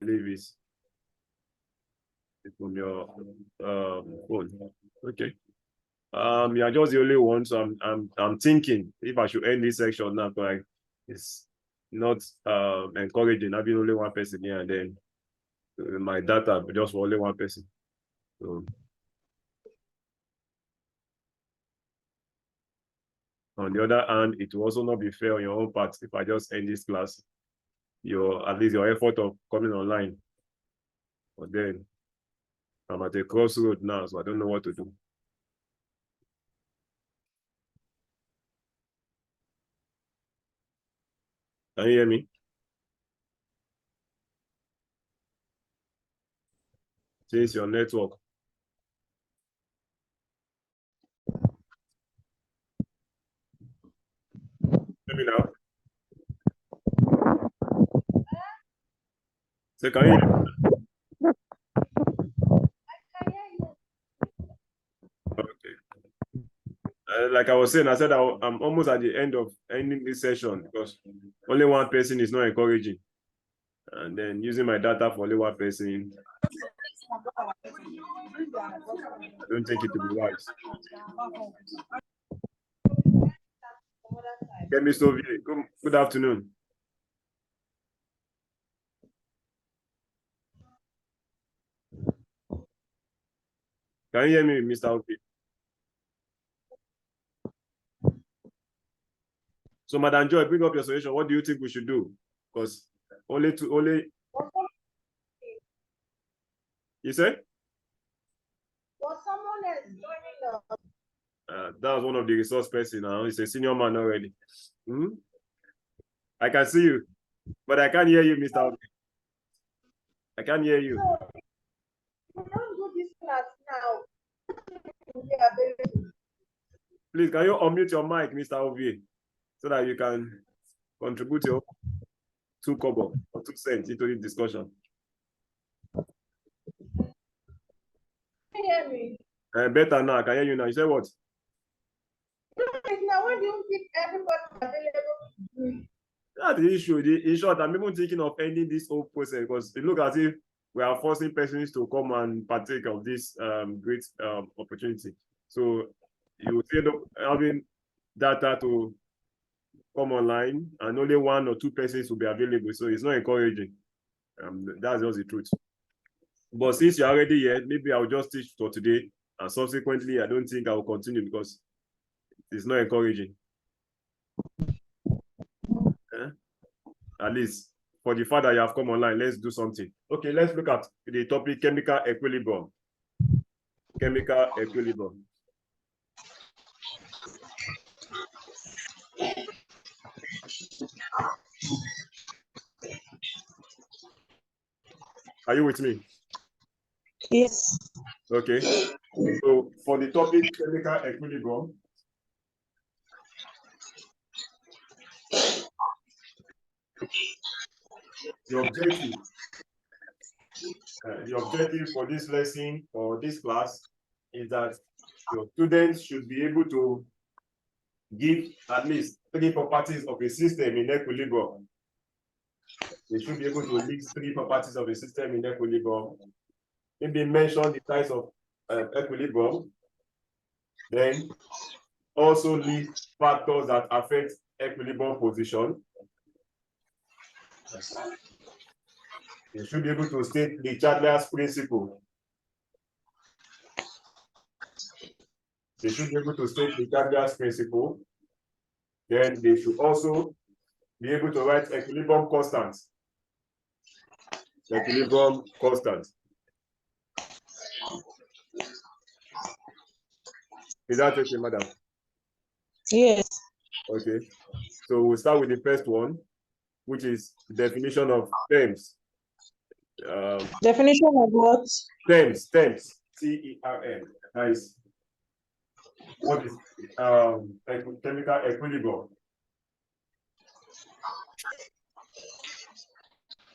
believe it's from your phone. Okay. Yeah, just the only one. So I'm thinking if I should end this section now, but it's not encouraging having only one person here and then my data just for only one person. So on the other hand, it will also not be fair on your own part if I just end this class. At least your effort of coming online. But then I'm at a crossroad now, so I don't know what to do. Can you hear me? Change your network. Hear me now? So can you hear me? Okay. Like I was saying, I said I'm almost at the end of ending this session because only one person is not encouraging. And then using my data for only one person, I don't think it will be wise. Kemi Soviet, good afternoon. Can you hear me, Mr. Obi? So, Madam Joy, bring up your solution. What do you think we should do? Because only. You say? Was someone else joining us? That was one of the resource person now. He's a senior man already. Hmm? I can see you, but I can't hear you, Mr. Obi. I can't hear you. No, we don't do this class now. Please, can you unmute your mic, Mr. Ovi, so that you can contribute your 2 kobo or 2 cents into the discussion? Can you hear me? Better now. I can hear you now. You said what? Now, when do you think everybody available? That's the issue. In short, I'm even thinking of ending this whole process because it looks as if we are forcing persons to come and partake of this great opportunity. So you end up having data to come online and only 1 or 2 persons will be available. So it's not encouraging. That's just the truth. But since you're already here, maybe I'll just teach for today. And subsequently, I don't think I will continue because it's not encouraging. At least for the fact that you have come online, let's do something. Okay, let's look at the topic, chemical equilibrium. Chemical equilibrium. Are you with me? Yes. Okay. So for the topic, chemical equilibrium, the objective for this lesson or this class is that your students should be able to give at least 3 properties of a system in equilibrium. They should be able to list 3 properties of a system in equilibrium. Maybe mention the types of equilibrium, then also list factors that affect equilibrium position. You should be able to state the Chandler's principle. They should be able to state the Chandler's principle. Then they should also be able to write equilibrium constants. Equilibrium constant. Is that okay, madam? Yes. Okay. So we'll start with the first one, which is definition of terms. Definition of what? Terms. T-E-R-M. Nice. What is chemical equilibrium?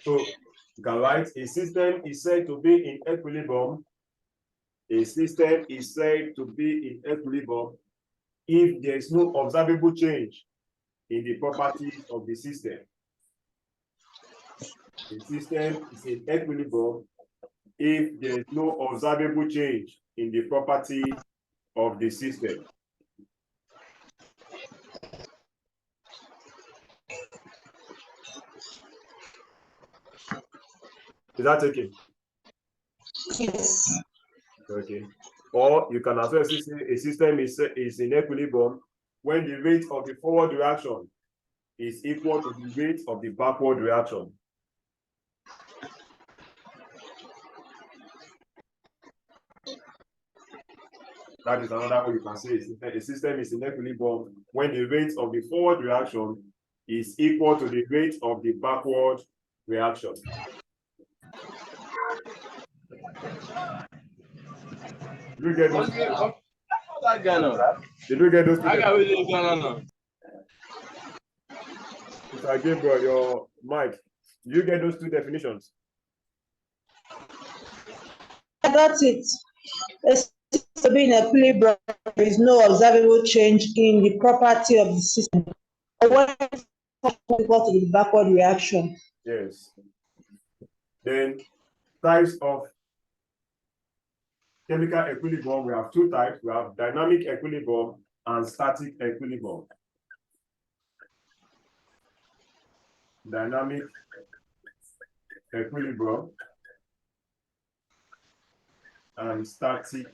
So you can write a system is said to be in equilibrium. A system is said to be in equilibrium if there is no observable change in the properties of the system. The system is in equilibrium if there is no observable change in the property of the system. Is that okay? Yes. Okay. Or you can as well say a system is in equilibrium when the rate of the forward reaction is equal to the rate of the backward reaction. That is another way you can say a system is in equilibrium when the rate of the forward reaction is equal to the rate of the backward reaction. Did you get those? Did you get those? Mr. Gabriel, your mic. Did you get those two definitions? I got it. A system being in equilibrium, there is no observable change in the property of the system. When equal to the backward reaction. Yes. Then types of chemical equilibrium, we have two types. We have dynamic equilibrium and static equilibrium. Dynamic equilibrium and static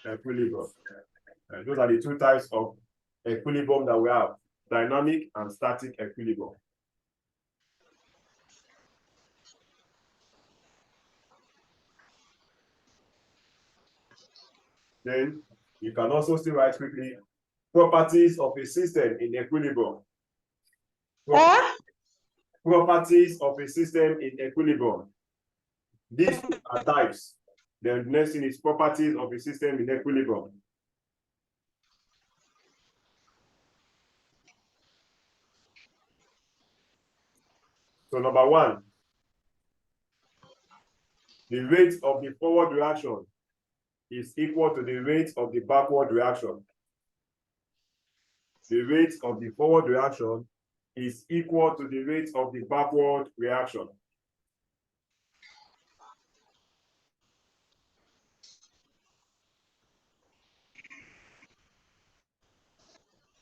equilibrium. Those are the two types of equilibrium that we have, dynamic and static equilibrium. Then you can also still write quickly properties of a system in equilibrium. Properties of a system in equilibrium. These are types. The next thing is properties of a system in equilibrium. So number one, the rate of the forward reaction is equal to the rate of the backward reaction. The rate of the forward reaction is equal to the rate of the backward reaction.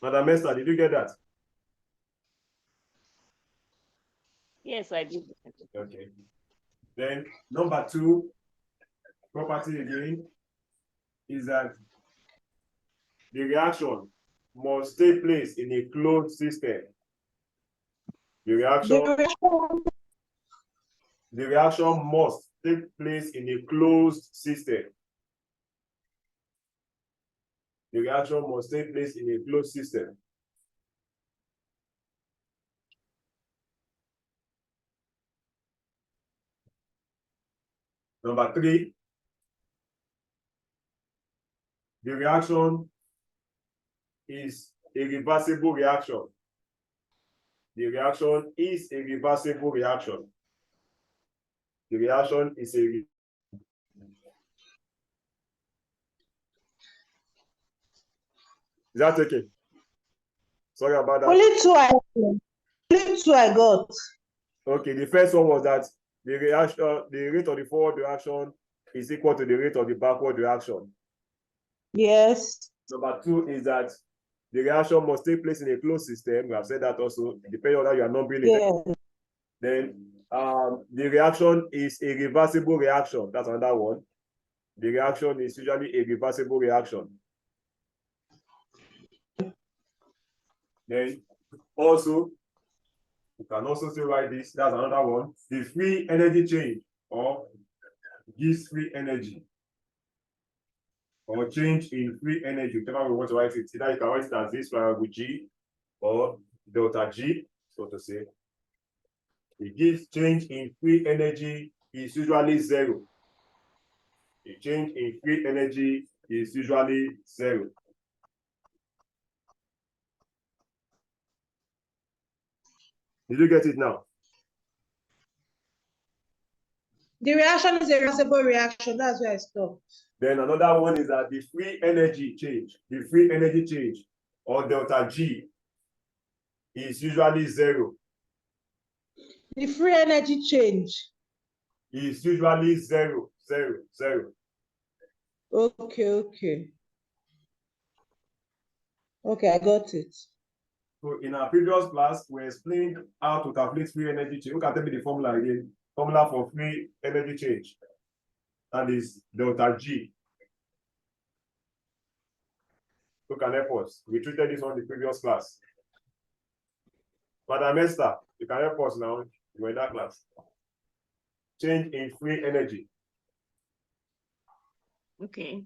Madam Esther, did you get that? Yes, I did. Okay. Then number two property again is that the reaction must take place in a closed system. The reaction must take place in a closed system. The reaction must take place in a closed system. Number three, the reaction is a reversible reaction. The reaction is a reversible reaction. The reaction is a Is that okay? Sorry about that. Only two I got. Okay, the first one was that the reaction, the rate of the forward reaction is equal to the rate of the backward reaction. Yes. Number two is that the reaction must take place in a closed system. We have said that also, depending on how you are numbering it. Yes. Then the reaction is a reversible reaction. That's another one. The reaction is usually a reversible reaction. Then also, you can also still write this. That's another one. The free energy change or gives free energy or change in free energy. Whatever we want to write it. Either you can write it as this variable G or delta G, so to say. It gives change in free energy is usually zero. The change in free energy is usually zero. Did you get it now? The reaction is a reversible reaction. That's where I stopped. Then another one is that the free energy change, or delta G, is usually zero. The free energy change. is usually 0, 0, 0. Okay. Okay, I got it. So in our previous class, we explained how to calculate free energy change. Look at the formula again. Formula for free energy change. And is delta G. Who can help us? We treated this on the previous class. Madam Esther, you can help us now. We're in that class. Change in free energy. Okay.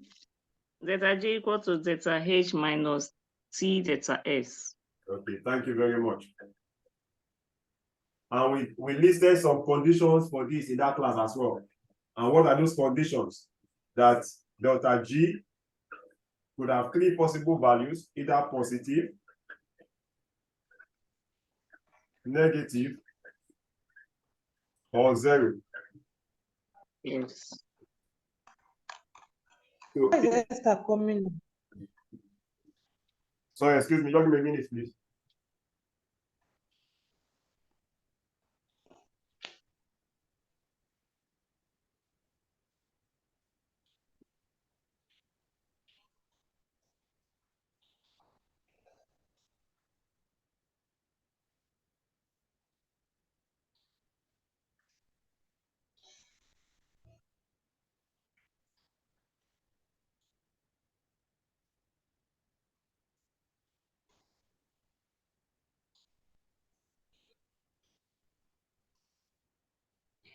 Delta G equal to delta H minus T delta S. Okay, thank you very much. And we listed some conditions for this in that class as well. And what are those conditions? That delta G could have 3 possible values, either positive, negative, or 0. Yes. So, Why is Esther coming? sorry, excuse me, just give me a minute, please.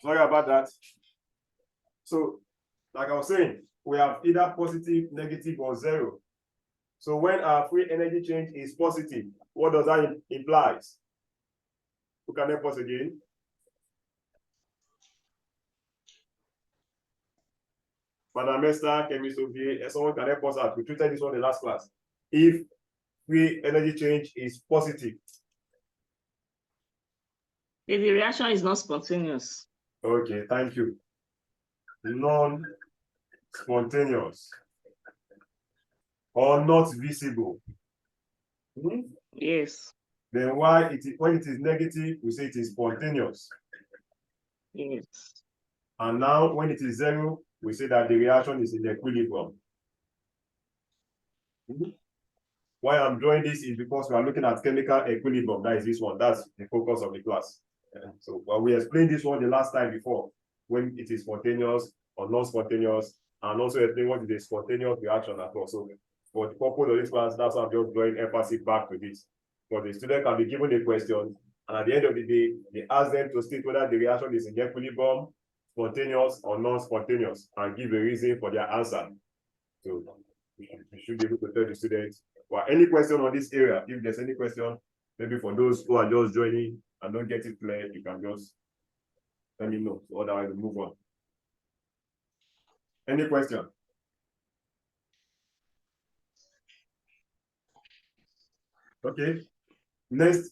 Sorry about that. So, like I was saying, we have either positive, negative, or 0. So when our free energy change is positive, what does that imply? Who can help us again? Madam Esther, chemistry, someone can help us out. We treated this one in the last class. If free energy change is positive. If the reaction is not spontaneous. Okay, thank you. Non-spontaneous or not visible. Yes. Then when it is negative, we say it is spontaneous. Yes. And now when it is 0, we say that the reaction is in equilibrium. Why I'm drawing this is because we are looking at chemical equilibrium. That is this one. That's the focus of the class. So well, we explained this one the last time before, when it is spontaneous or non-spontaneous, and also explain what is a spontaneous reaction as well. So for the purpose of this class, that's why I'm just drawing emphasis back to this. But the student can be given a question, and at the end of the day, they ask them to state whether the reaction is in equilibrium, spontaneous or non-spontaneous, and give a reason for their answer. So we should be able to tell the students. Well, any question on this area, if there's any question, maybe for those who are just joining and don't get it clear, you can just let me know. So otherwise, we'll move on. Any question? Okay. Next,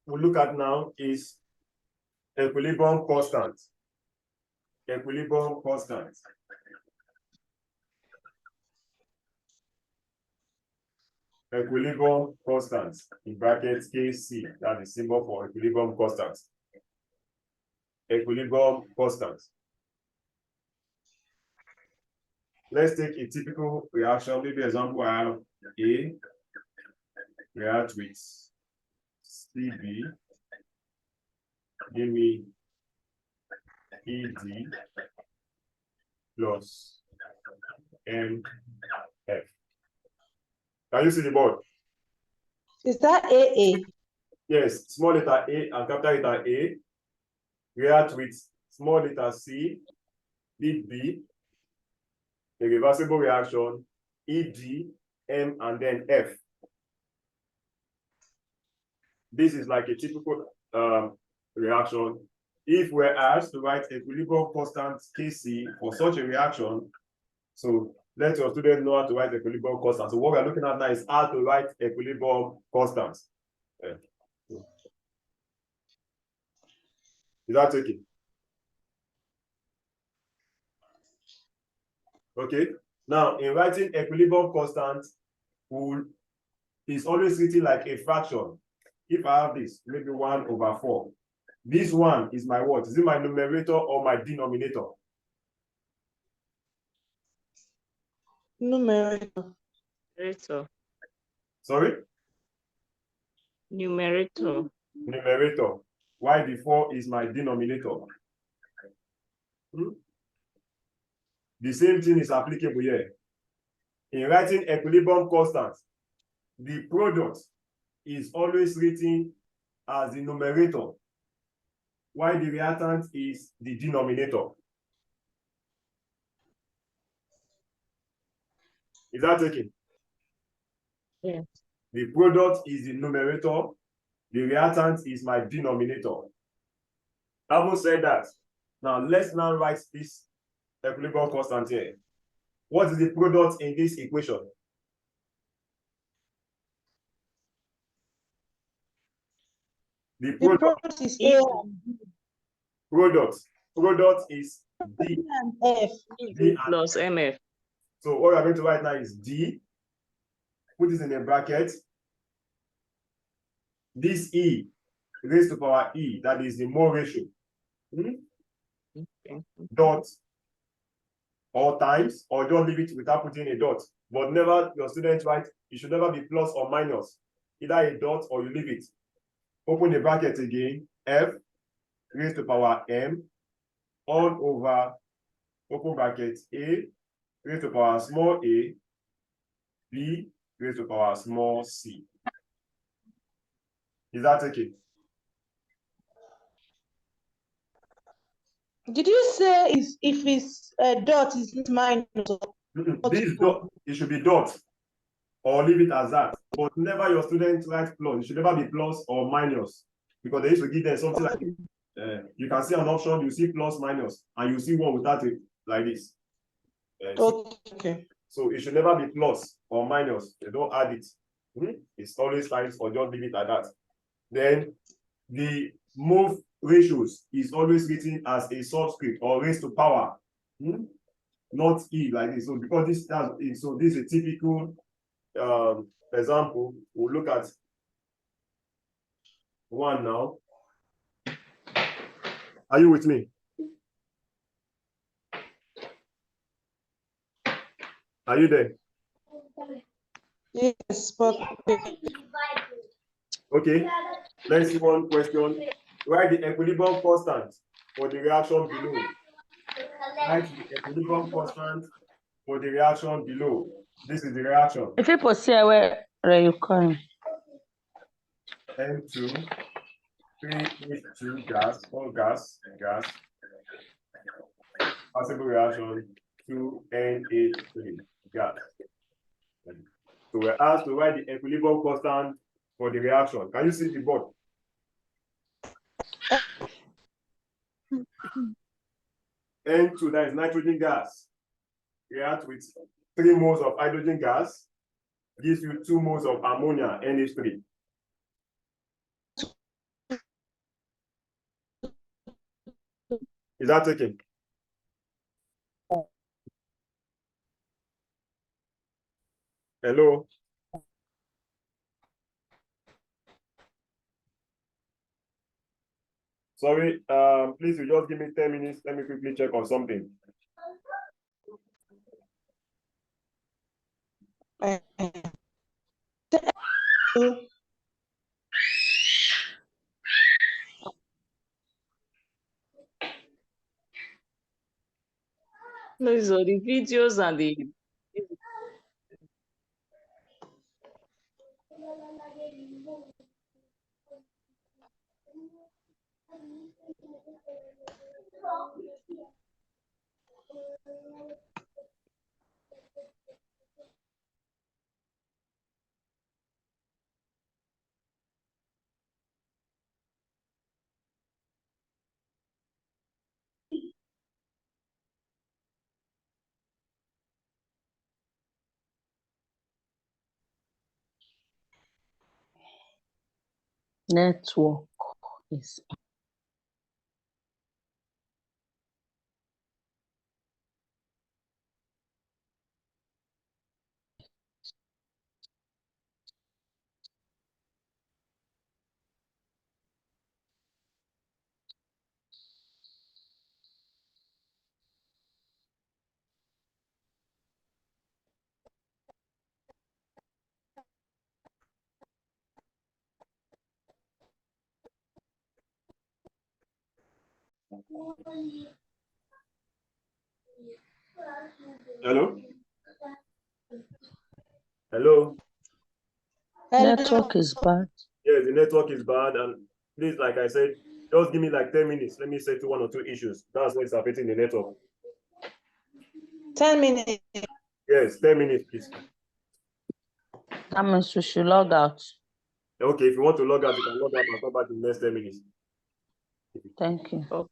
we'll look at now is equilibrium constant. Equilibrium constant. Equilibrium constant in brackets KC. That's the symbol for equilibrium constant. Equilibrium constant. Let's take a typical reaction. Maybe example, I have A react with CB. Give me ED plus MF. Can you see the board? Is that AA? Yes, small letter A and capital letter A. React with small letter C, big B. A reversible reaction, ED, M, and then F. This is like a typical reaction. If we're asked to write equilibrium constant Kc for such a reaction, so let your student know how to write equilibrium constant. So what we're looking at now is how to write equilibrium constant. Yeah. Is that okay? Okay. Now, in writing equilibrium constant, it's always written like a fraction. If I have this, maybe 1/4, This one is my what? Is it my numerator or my denominator? Numerator. Numerator. Sorry? Numerator. Numerator. Why the 4 is my denominator? The same thing is applicable here. In writing equilibrium constant, the product is always written as the numerator, while the reactant is the denominator. Is that taken? Yes. The product is the numerator, the reactant is my denominator. Having said that, now let's now write this equilibrium constant here. What is the product in this equation? The product is A is D and F. D and plus MF. So what we are going to write now is D. Put this in a bracket. This E raised to power E, that is the mole ratio. Okay. Dot or times, or just leave it without putting a dot. But never, your students write, it should never be plus or minus. Either a dot or you leave it. Open the bracket again. F raised to power M all over, open bracket, A raised to power small a, B raised to power small c. Is that okay? Did you say if it's a dot, is it minus? This dot, it should be dot or leave it as that. But never your students write plus. It should never be plus or minus, because they used to give them something like you can see an option, you see plus minus, and you see one without it like this. Okay. So it should never be plus or minus. They don't add it. It's always times or just leave it like that. Then the move ratios is always written as a subscript or raised to power, not E like this. So because this so this is a typical example. We'll look at one now. Are you with me? Are you there? Yes, but okay. Let's see one question. Write the equilibrium constant for the reaction below. Write the equilibrium constant for the reaction below. This is the reaction. if people say where are you calling? N2, 3H2 gas, all gas, possible reaction, 2NH3 gas. So we're asked to write the equilibrium constant for the reaction. Can you see the board? N2, that is nitrogen gas. React with 3 moles of hydrogen gas, gives you 2 moles of ammonia, NH3. Is that taken? Hello? Sorry, please, you just give me 10 minutes. Let me quickly check on something. No, so the videos and the Network is Hello? Hello? Network is bad. Yes, the network is bad, and please, like I said, just give me like 10 minutes. Let me settle one or two issues. That's what's affecting the network. 10 minutes. Yes, 10 minutes, please. That means we should log out. Okay, if you want to log out, you can log out and come back in the next 10 minutes. Thank you.